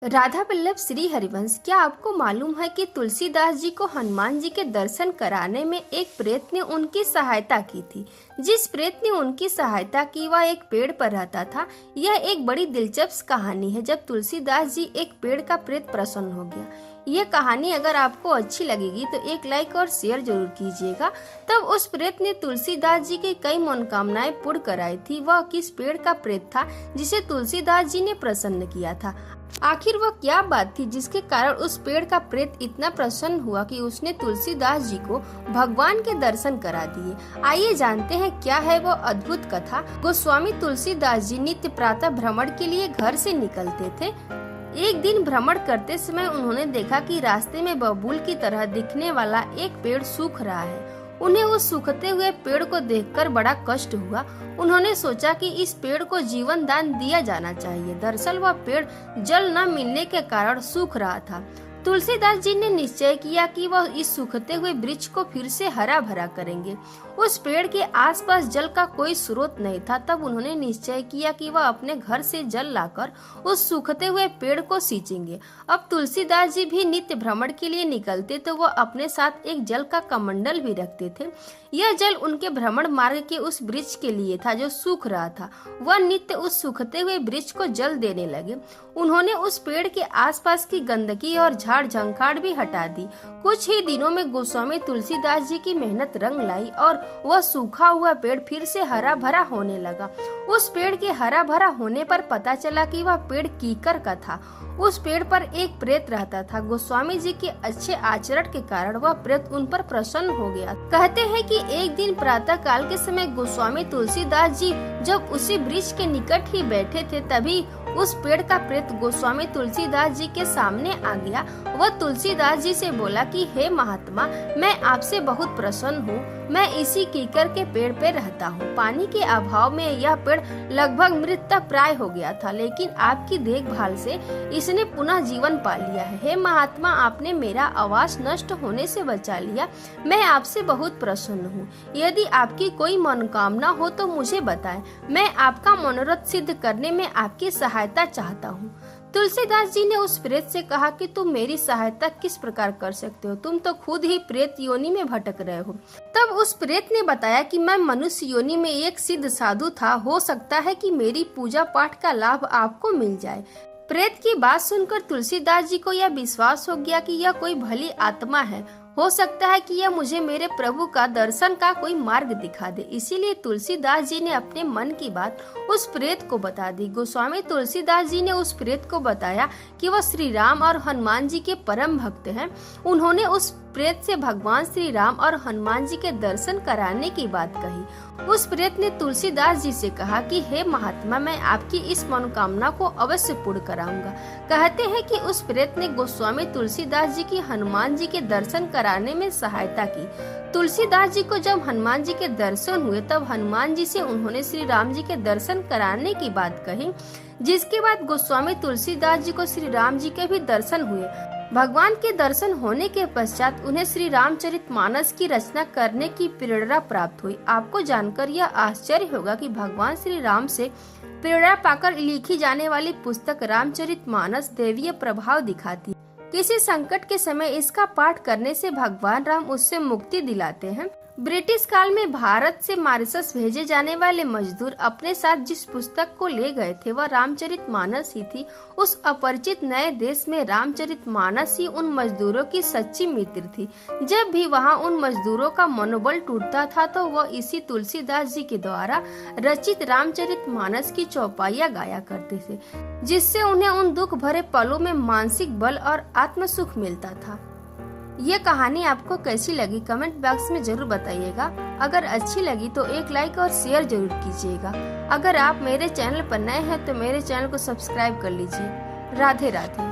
राधा वल्लभ श्री हरिवंश। क्या आपको मालूम है कि तुलसीदास जी को हनुमान जी के दर्शन कराने में एक प्रेत ने उनकी सहायता की थी। जिस प्रेत ने उनकी सहायता की वह एक पेड़ पर रहता था। यह एक बड़ी दिलचस्प कहानी है जब तुलसीदास जी एक पेड़ का प्रेत प्रसन्न हो गया। यह कहानी अगर आपको अच्छी लगेगी तो एक लाइक और शेयर जरूर कीजिएगा। तब उस प्रेत ने तुलसीदास जी की कई मनोकामनाएं पूर्ण कराई थी। वह किस पेड़ का प्रेत था जिसे तुलसीदास जी ने प्रसन्न किया था? आखिर वह क्या बात थी जिसके कारण उस पेड़ का प्रेत इतना प्रसन्न हुआ कि उसने तुलसीदास जी को भगवान के दर्शन करा दिए। आइए जानते हैं क्या है वो अद्भुत कथा। गोस्वामी तुलसीदास जी नित्य प्रातः भ्रमण के लिए घर से निकलते थे। एक दिन भ्रमण करते समय उन्होंने देखा कि रास्ते में बबूल की तरह दिखने वाला एक पेड़ सूख रहा है। उन्हें उस सूखते हुए पेड़ को देखकर बड़ा कष्ट हुआ। उन्होंने सोचा कि इस पेड़ को जीवन दान दिया जाना चाहिए। दरअसल वह पेड़ जल न मिलने के कारण सूख रहा था। तुलसीदास जी ने निश्चय किया कि वह इस सूखते हुए वृक्ष को फिर से हरा भरा करेंगे। उस पेड़ के आसपास जल का कोई स्रोत नहीं था। तब उन्होंने निश्चय किया कि वह अपने घर से जल लाकर उस सूखते हुए पेड़ को सींचेंगे। अब तुलसीदास जी भी नित्य भ्रमण के लिए निकलते तो वह अपने साथ एक जल का कमंडल भी रखते थे। यह जल उनके भ्रमण मार्ग के उस वृक्ष के लिए था जो सूख रहा था। वह नित्य उस सूखते हुए वृक्ष को जल देने लगे। उन्होंने उस पेड़ के आसपास की गंदगी और झाड़ झंखाड़ भी हटा दी। कुछ ही दिनों में गोस्वामी तुलसीदास जी की मेहनत रंग लाई और वह सूखा हुआ पेड़ फिर से हरा भरा होने लगा। उस पेड़ के हरा भरा होने पर पता चला कि वह पेड़ कीकर का था। उस पेड़ पर एक प्रेत रहता था। गोस्वामी जी के अच्छे आचरण के कारण वह प्रेत उन पर प्रसन्न हो गया। कहते हैं कि एक दिन प्रातः काल के समय गोस्वामी तुलसीदास जी जब उसी वृक्ष के निकट ही बैठे थे तभी उस पेड़ का प्रेत गोस्वामी तुलसीदास जी के सामने आ गया। वह तुलसीदास जी से बोला कि हे महात्मा, मैं आपसे बहुत प्रसन्न हूँ। मैं इसी कीकर के पेड़ पे रहता हूँ। पानी के अभाव में यह पेड़ लगभग मृत प्राय हो गया था, लेकिन आपकी देखभाल से इसने पुनः जीवन पा लिया है। हे महात्मा, आपने मेरा आवास नष्ट होने से बचा लिया। मैं आपसे बहुत प्रसन्न हूँ। यदि आपकी कोई मनोकामना हो तो मुझे बताएं। मैं आपका मनोरथ सिद्ध करने में आपकी सहायता चाहता हूँ। तुलसीदास जी ने उस प्रेत से कहा कि तुम मेरी सहायता किस प्रकार कर सकते हो? तुम तो खुद ही प्रेत योनि में भटक रहे हो। तब उस प्रेत ने बताया कि मैं मनुष्य योनि में एक सिद्ध साधु था। हो सकता है कि मेरी पूजा पाठ का लाभ आपको मिल जाए। प्रेत की बात सुनकर तुलसीदास जी को यह विश्वास हो गया कि यह कोई भली आत्मा है। हो सकता है कि यह मुझे मेरे प्रभु का दर्शन का कोई मार्ग दिखा दे। इसीलिए तुलसीदास जी ने अपने मन की बात उस प्रेत को बता दी। गोस्वामी तुलसीदास जी ने उस प्रेत को बताया कि वह श्री राम और हनुमान जी के परम भक्त हैं। उन्होंने उस प्रेत से भगवान श्री राम और हनुमान जी के दर्शन कराने की बात कही। उस प्रेत ने तुलसीदास जी से कहा कि हे महात्मा, मैं आपकी इस मनोकामना को अवश्य पूर्ण कराऊंगा। कहते हैं कि उस प्रेत ने गोस्वामी तुलसीदास जी की हनुमान जी के दर्शन कराने में सहायता की। तुलसीदास जी को जब हनुमान जी के दर्शन हुए तब हनुमान जी से उन्होंने श्री राम जी के दर्शन कराने की बात कही, जिसके बाद गोस्वामी तुलसीदास जी को श्री राम जी के भी दर्शन हुए। भगवान के दर्शन होने के पश्चात उन्हें श्री रामचरितमानस की रचना करने की प्रेरणा प्राप्त हुई। आपको जानकर यह आश्चर्य होगा कि भगवान श्री राम से प्रेरणा पाकर लिखी जाने वाली पुस्तक रामचरितमानस दैवीय प्रभाव दिखाती है। किसी संकट के समय इसका पाठ करने से भगवान राम उससे मुक्ति दिलाते हैं। ब्रिटिश काल में भारत से मॉरिशस भेजे जाने वाले मजदूर अपने साथ जिस पुस्तक को ले गए थे वह रामचरितमानस ही थी। उस अपरिचित नए देश में रामचरितमानस ही उन मजदूरों की सच्ची मित्र थी। जब भी वहाँ उन मजदूरों का मनोबल टूटता था तो वह इसी तुलसीदास जी के द्वारा रचित रामचरितमानस की चौपाइयाँ गाया करते थे, जिससे उन्हें उन दुख भरे पलों में मानसिक बल और आत्म सुख मिलता था। ये कहानी आपको कैसी लगी कमेंट बॉक्स में जरूर बताइएगा। अगर अच्छी लगी तो एक लाइक और शेयर जरूर कीजिएगा। अगर आप मेरे चैनल पर नए हैं तो मेरे चैनल को सब्सक्राइब कर लीजिए। राधे राधे।